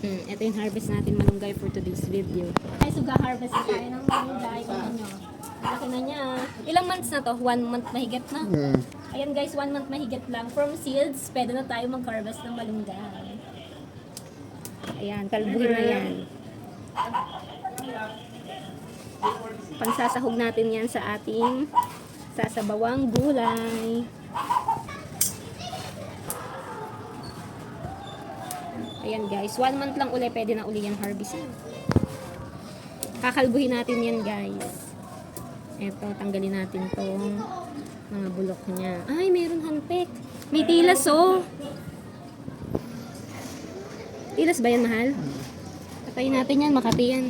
Ito yung harvest natin malunggay for today's video. Ay, so ga-harvest na tayo ng malunggay. Tingnan nyo. Laki na niya. Ilang months na to? 1 month mahigit na. Ayan guys, 1 month mahigit lang. From seeds, pwede na tayo mag-harvest ng malunggay. Ayan, kalbuhin na yan. Pansasahog natin yan sa ating sasabawang gulay. Ayan guys, 1 month lang uli, pwede na uli yan harvesting. Kakalbuhin natin yan guys. Eto, tanggalin natin tong mga bulok niya. Ay, meron hanpek. May tilas oh. Tilas ba yan, mahal? Patayin natin yan, Makati yan.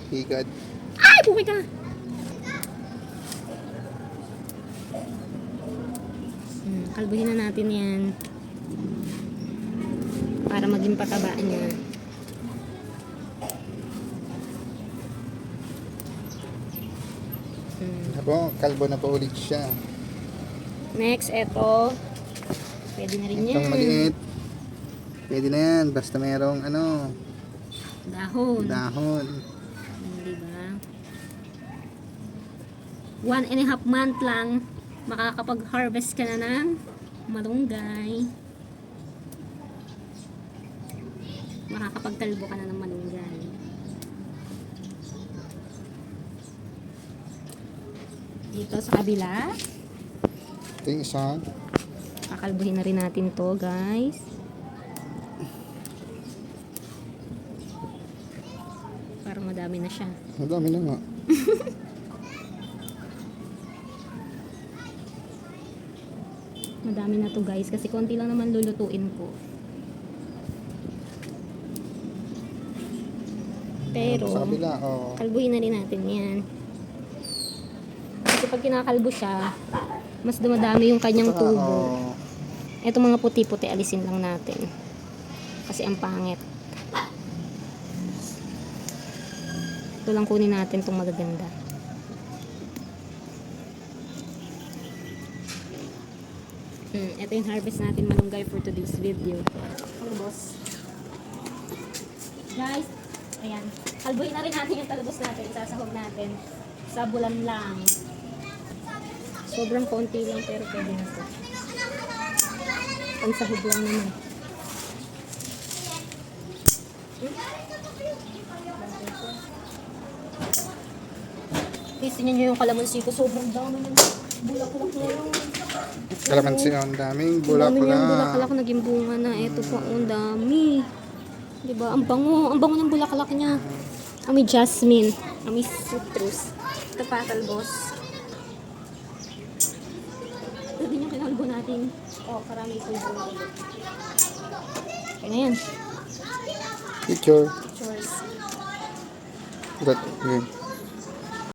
Higad. Ay, puki ka! Kalbuhin na natin yan. Para maging pataba niya. Abo, kalbo na po ulit siya. Next, eto. Pwede na rin yan. Itong maliit. Pwede na yan. Basta mayroong ano, Dahon. dahon. Diba? 1.5 month lang, makakapag-harvest ka na ng malunggay. Makakapagkalbo ka na ng malunggay. Dito sa kabila, Ito yung isa. kakalbuhin na rin natin to guys. Parang madami na siya. Madami na nga. Madami na to guys kasi konti lang naman lulutuin ko. Pero Sa kabila, oh. kalbuhin na rin natin yan. Kasi pag kinakalbo siya, mas dumadami yung kanyang Saka, tubo. oh, Ito mga puti-puti, alisin lang natin. Kasi ang pangit. Ito lang kunin natin itong magaganda. Ito yung harvest natin malunggay for today's video. Talbos. Guys, ayan. Kalbuhin na rin natin yung talbos natin. Sasahog natin. Sa bulan lang. Sobrang konti lang pero pwede na ito. Pansahog lang naman. Tingnan nyo yung kalamansi ko. Sobrang dami ng bulaklak na yun. kalamansi, oh, ang daming Ang dami niyang bulaklak. bulaklak naging bunga na. Ito pa, ang dami. Diba? Ang bango. Ang bango ng bulaklak niya. Amoy jasmine. Amoy citrus. Ito pa, talbos. Ito din yung kinalbo natin. Oh, karami ito yung bunga. Okay na yan. Picture. Cheers. That, okay.